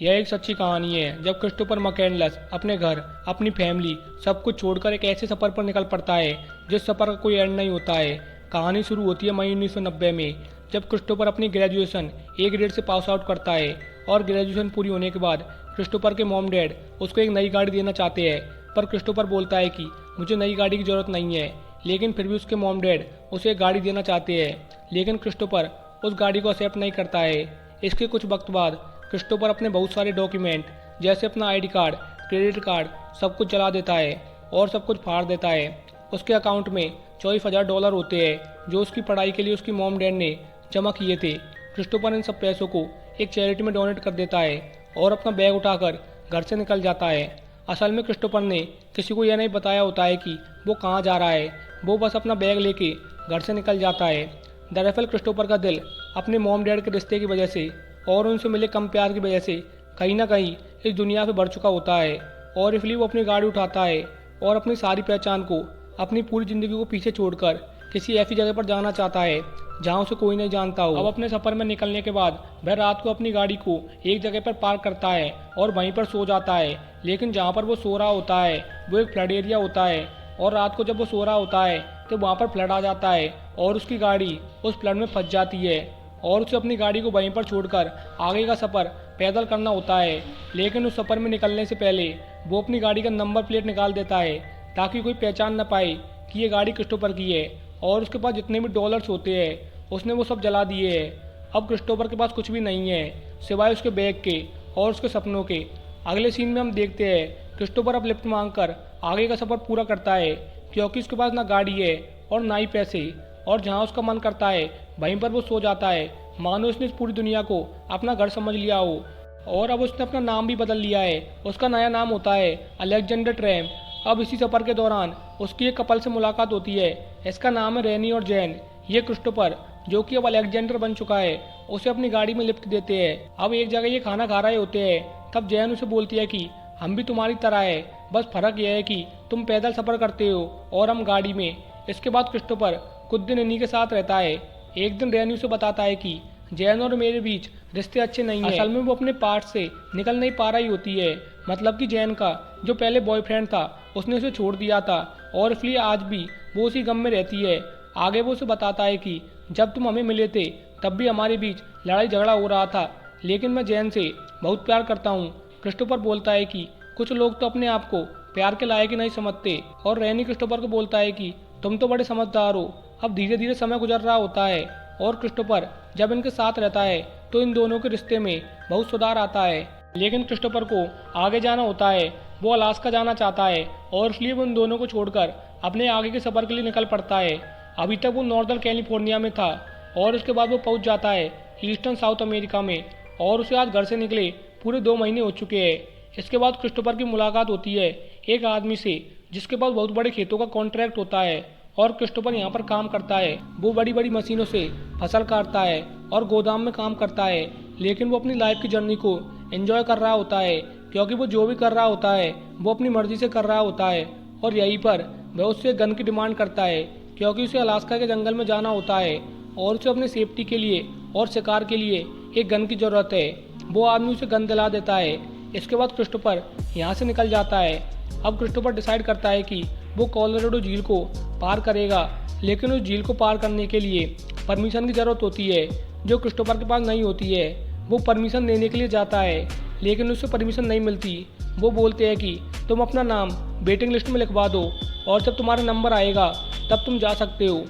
यह एक सच्ची कहानी है जब क्रिस्टोफर मैककंडलस अपने घर, अपनी फैमिली, सब कुछ छोड़कर एक ऐसे सफ़र पर निकल पड़ता है जिस सफ़र का कोई एंड नहीं होता है। कहानी शुरू होती है मई 1990 में, जब क्रिस्टोफर अपनी ग्रेजुएशन ए ग्रेड से पास आउट करता है। और ग्रेजुएशन पूरी होने के बाद क्रिस्टोफर के मॉम डैड उसको एक नई गाड़ी देना चाहते हैं, पर क्रिस्टोफर बोलता है कि मुझे नई गाड़ी की ज़रूरत नहीं है। लेकिन फिर भी उसके मॉम डैड उसे एक गाड़ी देना चाहते हैं, लेकिन क्रिस्टोफर उस गाड़ी को एक्सेप्ट नहीं करता है। इसके कुछ वक्त बाद क्रिस्टोफर अपने बहुत सारे डॉक्यूमेंट जैसे अपना आईडी कार्ड, क्रेडिट कार्ड सब कुछ जला देता है और सब कुछ फाड़ देता है। उसके अकाउंट में $24,000 होते हैं जो उसकी पढ़ाई के लिए उसकी मॉम डैड ने जमा किए थे। क्रिस्टोफर इन सब पैसों को एक चैरिटी में डोनेट कर देता है और अपना बैग उठाकर घर से निकल जाता है। असल में क्रिस्टोफर ने किसी को यह नहीं बताया होता है कि वो कहाँ जा रहा है, वो बस अपना बैग लेके घर से निकल जाता है। दरअसल क्रिस्टोफर का दिल अपने मॉम डैड के रिश्ते की वजह से और उनसे मिले कम प्यार की वजह से कहीं ना कहीं इस दुनिया से भर चुका होता है, और इसलिए वो अपनी गाड़ी उठाता है और अपनी सारी पहचान को, अपनी पूरी ज़िंदगी को पीछे छोड़कर किसी ऐसी जगह पर जाना चाहता है जहाँ उसे कोई नहीं जानता हो। अब अपने सफ़र में निकलने के बाद वह रात को अपनी गाड़ी को एक जगह पर पार्क करता है और वहीं पर सो जाता है। लेकिन जहाँ पर वो सो रहा होता है वो एक फ्लड एरिया होता है, और रात को जब वो सो रहा होता है तो वहाँ पर फ्लड आ जाता है और उसकी गाड़ी उस फ्लड में फंस जाती है और उसे अपनी गाड़ी को वहीं पर छोड़कर आगे का सफ़र पैदल करना होता है। लेकिन उस सफ़र में निकलने से पहले वो अपनी गाड़ी का नंबर प्लेट निकाल देता है ताकि कोई पहचान न पाए कि ये गाड़ी क्रिस्टोफर की है, और उसके पास जितने भी डॉलर्स होते हैं उसने वो सब जला दिए हैं। अब क्रिस्टोफर के पास कुछ भी नहीं है सिवाय उसके बैग के और उसके सपनों के। अगले सीन में हम देखते हैं क्रिस्टोफर अब लिफ्ट मांगकर आगे का सफ़र पूरा करता है, क्योंकि उसके पास ना गाड़ी है और ना ही पैसे, और जहाँ उसका मन करता है वहीं पर वो सो जाता है, मानो उसने इस पूरी दुनिया को अपना घर समझ लिया हो। और अब उसने अपना नाम भी बदल लिया है, उसका नया नाम होता है अलेक्जेंडर ट्रैम। अब इसी सफ़र के दौरान उसकी एक कपल से मुलाकात होती है, इसका नाम है रैनी और जैन। ये क्रिस्टोफर, जो कि अब अलेक्जेंडर बन चुका है, उसे अपनी गाड़ी में लिफ्ट देते हैं। अब एक जगह ये खाना खा रहे होते हैं, तब जैन उसे बोलती है कि हम भी तुम्हारी तरह है, बस फ़र्क यह है कि तुम पैदल सफ़र करते हो और हम गाड़ी में। इसके बाद क्रिस्टोफर कुछ दिन इन्हीं के साथ रहता है। एक दिन रैनी उसे बताता है कि जैन और मेरे बीच रिश्ते अच्छे नहीं हैं। असल में वो अपने पार्ट से निकल नहीं पा रही होती है, मतलब कि जैन का जो पहले बॉयफ्रेंड था उसने उसे छोड़ दिया था, और इसलिए आज भी वो उसी गम में रहती है। आगे वो उसे बताता है कि जब तुम हमें मिले थे तब भी हमारे बीच लड़ाई झगड़ा हो रहा था, लेकिन मैं जैन से बहुत प्यार करता हूँ। क्रिस्टोफर बोलता है कि कुछ लोग तो अपने आप को प्यार के लायक ही नहीं समझते, और रैनी क्रिस्टोफर को बोलता है कि तुम तो बड़े समझदार हो। अब धीरे धीरे समय गुजर रहा होता है और क्रिस्टोफर जब इनके साथ रहता है तो इन दोनों के रिश्ते में बहुत सुधार आता है। लेकिन क्रिस्टोफर को आगे जाना होता है, वो अलास्का जाना चाहता है, और इसलिए वो इन दोनों को छोड़कर अपने आगे के सफ़र के लिए निकल पड़ता है। अभी तक वो नॉर्दर्न कैलिफोर्निया में था और उसके बाद वो पहुंच जाता है ईस्टर्न साउथ अमेरिका में, और उसे आज घर से निकले पूरे 2 महीने हो चुके हैं। इसके बाद क्रिस्टोफर की मुलाकात होती है एक आदमी से जिसके पास बहुत बड़े खेतों का कॉन्ट्रैक्ट होता है, और क्रिस्टोफर यहाँ पर काम करता है। वो बड़ी बड़ी मशीनों से फसल काटता है और गोदाम में काम करता है, लेकिन वो अपनी लाइफ की जर्नी को एंजॉय कर रहा होता है, क्योंकि वो जो भी कर रहा होता है वो अपनी मर्जी से कर रहा होता है। और यहीं पर वह उससे गन की डिमांड करता है, क्योंकि उसे अलास्का के जंगल में जाना होता है और उसे अपनी सेफ्टी के लिए और शिकार के लिए एक गन की ज़रूरत है। वो आदमी उसे गन दिला देता है। इसके बाद क्रिस्टोफर यहाँ से निकल जाता है। अब क्रिस्टोफर डिसाइड करता है कि वो कोलोराडो झील को पार करेगा, लेकिन उस झील को पार करने के लिए परमिशन की ज़रूरत होती है जो क्रिस्टोफर के पास नहीं होती है। वो परमिशन लेने के लिए जाता है, लेकिन उससे परमिशन नहीं मिलती। वो बोलते हैं कि तुम अपना नाम वेटिंग लिस्ट में लिखवा दो और जब तुम्हारा नंबर आएगा तब तुम जा सकते हो।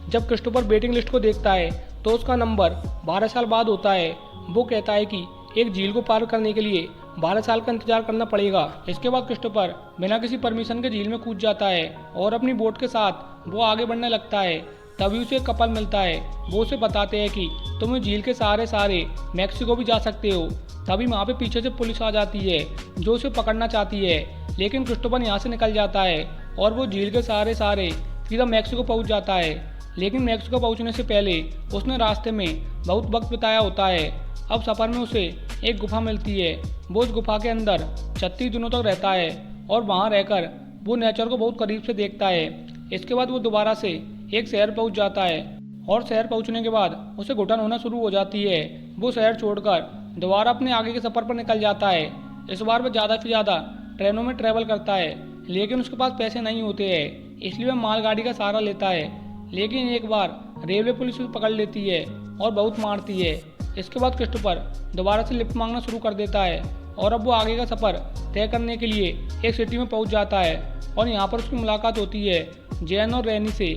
जब क्रिस्टोफर वेटिंग लिस्ट को देखता है तो उसका नंबर 12 साल बाद होता है। वो कहता है कि एक झील को पार करने के लिए 12 साल का इंतजार करना पड़ेगा। इसके बाद क्रिस्टोफर बिना किसी परमिशन के झील में कूद जाता है और अपनी बोट के साथ वो आगे बढ़ने लगता है। तभी उसे एक कपल मिलता है। वो उसे बताते हैं कि तुम इस झील के सहारे मैक्सिको भी जा सकते हो। तभी वहाँ पे पीछे से पुलिस आ जाती है जो उसे पकड़ना चाहती है, लेकिन क्रिस्टोफर यहाँ से निकल जाता है और वो झील के सहारे सीधा मैक्सिको पहुँच जाता है। लेकिन मैक्सिको पहुँचने से पहले उसने रास्ते में बहुत वक्त बिताया होता है। अब सफ़र में उसे एक गुफा मिलती है। वो उस गुफा के अंदर 36 दिनों तक रहता है और वहाँ रहकर वो नेचर को बहुत करीब से देखता है। इसके बाद वो दोबारा से एक शहर पहुँच जाता है, और शहर पहुँचने के बाद उसे घुटन होना शुरू हो जाती है। वो शहर छोड़कर दोबारा अपने आगे के सफ़र पर निकल जाता है। इस बार वह ज़्यादा से ज़्यादा ट्रेनों में ट्रैवल करता है, लेकिन उसके पास पैसे नहीं होते हैं, इसलिए वह मालगाड़ी का सहारा लेता है। लेकिन एक बार रेलवे पुलिस उसे पकड़ लेती है और बहुत मारती है। इसके बाद क्रिस्टोफर दोबारा से लिफ्ट मांगना शुरू कर देता है और अब वो आगे का सफ़र तय करने के लिए एक सिटी में पहुंच जाता है और यहाँ पर उसकी मुलाकात होती है जैन और रैनी से।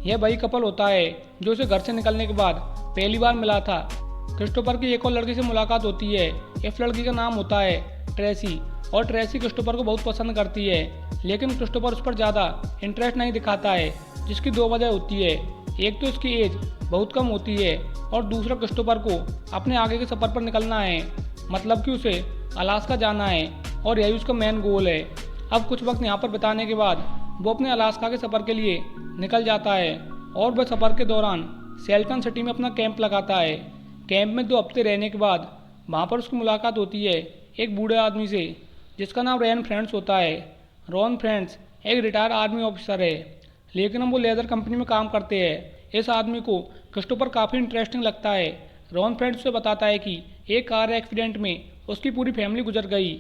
यह वही कपल होता है जो उसे घर से निकलने के बाद पहली बार मिला था। क्रिस्टोफर की एक और लड़की से मुलाकात होती है। इस लड़की का नाम होता है ट्रेसी और ट्रेसी क्रिस्टोफर को बहुत पसंद करती है, लेकिन क्रिस्टोफर उस पर ज़्यादा इंटरेस्ट नहीं दिखाता है, जिसकी दो वजह होती है। एक तो उसकी एज बहुत कम होती है और दूसरा क्रिस्टोफर को अपने आगे के सफ़र पर निकलना है, मतलब कि उसे अलास्का जाना है और यही उसका मेन गोल है। अब कुछ वक्त यहाँ पर बिताने के बाद वो अपने अलास्का के सफ़र के लिए निकल जाता है और वह सफ़र के दौरान सेल्टन सिटी में अपना कैंप लगाता है। कैंप में 2 हफ्ते रहने के बाद वहाँ पर उसकी मुलाकात होती है एक बूढ़े आदमी से, जिसका नाम रॉन फ्रेंड्स होता है। रॉन फ्रेंड्स एक रिटायर्ड आर्मी ऑफिसर है, लेकिन अब वो लेदर कंपनी में काम करते हैं। इस आदमी को क्रिस्टोफर काफ़ी इंटरेस्टिंग लगता है। रॉन फ्रेंड्स से बताता है कि एक कार एक्सीडेंट में उसकी पूरी फैमिली गुजर गई।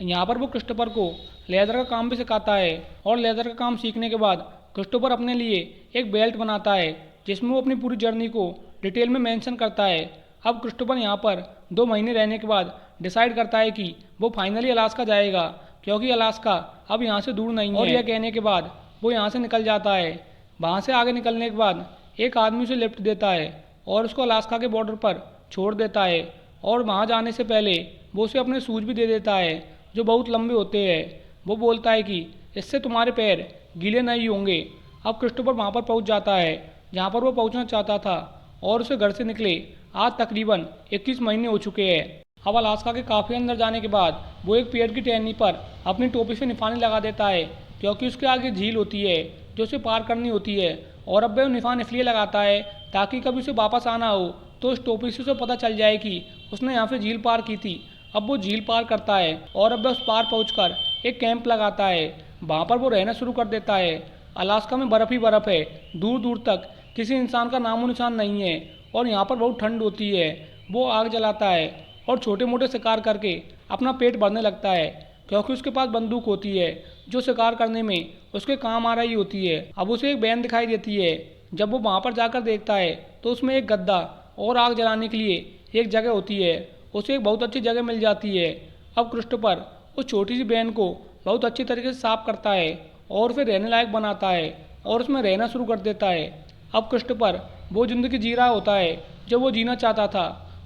यहाँ पर वो क्रिस्टोफर को लेदर का काम भी सिखाता है और लेदर का काम सीखने के बाद क्रिस्टोफर अपने लिए एक बेल्ट बनाता है, जिसमें वो अपनी पूरी जर्नी को डिटेल में मेंशन करता है। अब क्रिस्टोफर यहाँ पर 2 महीने रहने के बाद डिसाइड करता है कि वो फाइनली अलास्का जाएगा, क्योंकि अलास्का अब यहाँ से दूर नहीं है। और यह कहने के बाद वो यहाँ से निकल जाता है। वहाँ से आगे निकलने के बाद एक आदमी उसे लिफ्ट देता है और उसको अलास्का के बॉर्डर पर छोड़ देता है और वहाँ जाने से पहले वो उसे अपने शूज भी दे देता है, जो बहुत लंबे होते हैं। वो बोलता है कि इससे तुम्हारे पैर गीले नहीं होंगे। अब क्रिस्टोफर वहाँ पर पहुँच जाता है जहाँ पर वो पहुँचना चाहता था और उसे घर से निकले आज तकरीबन 21 महीने हो चुके हैं। अब अलास्का के काफ़ी अंदर जाने के बाद वो एक पेड़ की टहनी पर अपनी टोपी से निशानी लगा देता है, क्योंकि उसके आगे झील होती है जो उसे पार करनी होती है। और अब वह निशान इसलिए लगाता है ताकि कभी उसे वापस आना हो तो उस टोपी से उसे पता चल जाए कि उसने यहाँ से झील पार की थी। अब वो झील पार करता है और अब वह उस पार पहुँचकर एक कैंप लगाता है। वहाँ पर वो रहना शुरू कर देता है। अलास्का में बर्फ़ ही बर्फ़ है, दूर दूर तक किसी इंसान का नामो निशान नहीं है और यहाँ पर बहुत ठंड होती है। वो आग जलाता है और छोटे मोटे शिकार करके अपना पेट भरने लगता है, क्योंकि उसके पास बंदूक होती है जो शिकार करने में उसके काम आ रही होती है। अब उसे एक वैन दिखाई देती है। जब वो वहाँ पर जाकर देखता है तो उसमें एक गद्दा और आग जलाने के लिए एक जगह होती है। उसे एक बहुत अच्छी जगह मिल जाती है। अब क्रिस्टोफर उस छोटी सी वैन को बहुत अच्छी तरीके से साफ करता है और उसे रहने लायक बनाता है और उसमें रहना शुरू कर देता है। अब क्रिस्टोफर वो ज़िंदगी जी रहा होता है जो वो जीना चाहता था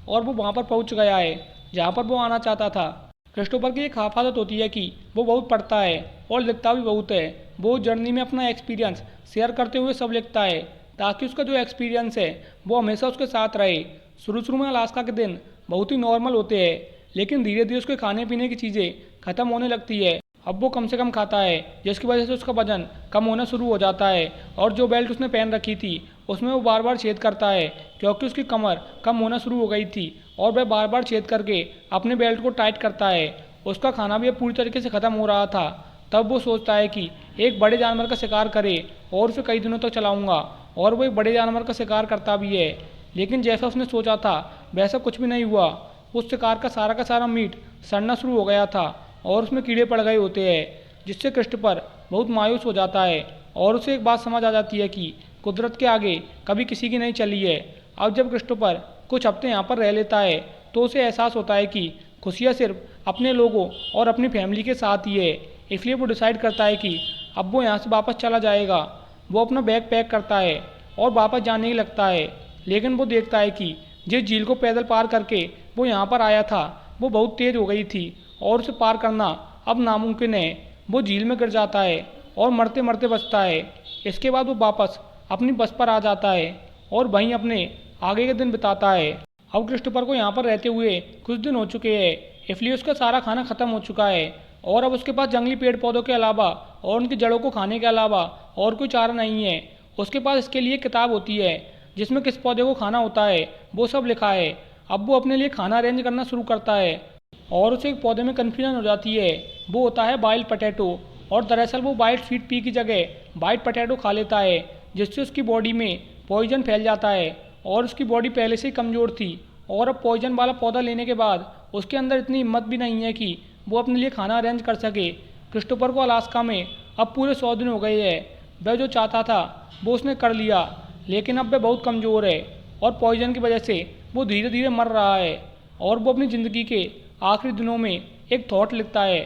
और वो वहाँ पर पहुँच गया है जहाँ पर वो आना चाहता था। क्रिस्टोफर की एक खास आदत होती है कि वो बहुत पढ़ता है और लिखता भी बहुत है। वो जर्नी में अपना एक्सपीरियंस शेयर करते हुए सब लिखता है, ताकि उसका जो एक्सपीरियंस है वो हमेशा उसके साथ रहे। शुरू शुरू में अलास्का के दिन बहुत ही नॉर्मल होते हैं, लेकिन धीरे धीरे उसके खाने पीने की चीज़ें ख़त्म होने लगती है। अब वो कम से कम खाता है, जिसकी वजह से उसका वजन कम होना शुरू हो जाता है। और जो बेल्ट उसने पहन रखी थी उसमें वो बार बार छेद करता है, क्योंकि उसकी कमर कम होना शुरू हो गई थी और वह बार बार छेद करके अपने बेल्ट को टाइट करता है। उसका खाना भी अब पूरी तरीके से ख़त्म हो रहा था। तब वो सोचता है कि एक बड़े जानवर का शिकार करे और उसे कई दिनों तक चलाऊंगा, और वो एक बड़े जानवर का शिकार करता भी है। लेकिन जैसा उसने सोचा था वैसा कुछ भी नहीं हुआ। उस शिकार का सारा मीट सड़ना शुरू हो गया था और उसमें कीड़े पड़ गए होते हैं, जिससे क्रिस्टोफर बहुत मायूस हो जाता है और उसे एक बात समझ आ जाती है कि कुदरत के आगे कभी किसी की नहीं चली है। अब जब क्रिस्टोफर कुछ हफ्ते यहाँ पर रह लेता है तो उसे एहसास होता है कि खुशियाँ सिर्फ अपने लोगों और अपनी फैमिली के साथ ही है। इसलिए वो डिसाइड करता है कि अब वो यहाँ से वापस चला जाएगा। वो अपना बैग पैक करता है और वापस जाने ही लगता है, लेकिन वो देखता है कि जिस झील को पैदल पार करके वो यहाँ पर आया था वो बहुत तेज़ हो गई थी और उसे पार करना अब नामुमकिन है। वो झील में गिर जाता है और मरते मरते बचता है। इसके बाद वो वापस अपनी बस पर आ जाता है और वहीं अपने आगे के दिन बिताता है। अब क्रिस्टोफर को यहाँ पर रहते हुए कुछ दिन हो चुके हैं, इसलिए उसका सारा खाना ख़त्म हो चुका है और अब उसके पास जंगली पेड़ पौधों के अलावा और उनकी जड़ों को खाने के अलावा और कोई चारा नहीं है। उसके पास इसके लिए किताब होती है जिसमें किस पौधे को खाना होता है वो सब लिखा है। अब वो अपने लिए खाना अरेंज करना शुरू करता है और उसे एक पौधे में कन्फ्यूजन हो जाती है। वो होता है वाइल्ड पोटैटो, और दरअसल वो वाइट स्वीट पी की जगह वाइट पोटैटो खा लेता है, जिससे उसकी बॉडी में पॉइजन फैल जाता है और उसकी बॉडी पहले से ही कमज़ोर थी और अब पॉइजन वाला पौधा लेने के बाद उसके अंदर इतनी हिम्मत भी नहीं है कि वो अपने लिए खाना अरेंज कर सके। क्रिस्टोफर को अलास्का में अब पूरे 100 दिन हो गए हैं। वह जो चाहता था वो उसने कर लिया, लेकिन अब वह बहुत कमज़ोर है और पॉइजन की वजह से वो धीरे धीरे मर रहा है। और वो अपनी ज़िंदगी के आखिरी दिनों में एक थॉट लिखता है,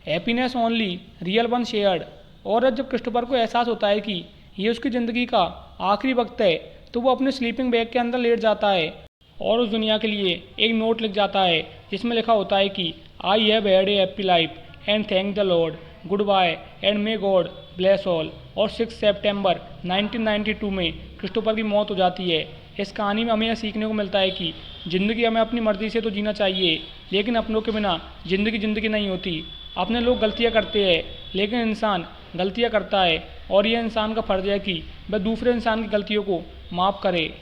happiness only real one shared. और जब क्रिस्टोफर को एहसास होता है कि ये उसकी ज़िंदगी का आखिरी वक्त है, तो वो अपने स्लीपिंग बैग के अंदर लेट जाता है और उस दुनिया के लिए एक नोट लिख जाता है जिसमें लिखा होता है कि I have had a happy life and thank the Lord, goodbye and may God bless all. और 6 सितंबर 1992 में क्रिस्टोफर की मौत हो जाती है। इस कहानी में हमें यह सीखने को मिलता है कि ज़िंदगी हमें अपनी मर्ज़ी से तो जीना चाहिए, लेकिन अपनों के बिना ज़िंदगी नहीं होती। अपने लोग गलतियाँ करते हैं, लेकिन इंसान गलतियाँ करता है और यह इंसान का फ़र्ज़ है कि वह दूसरे इंसान की गलतियों को माफ़ करे।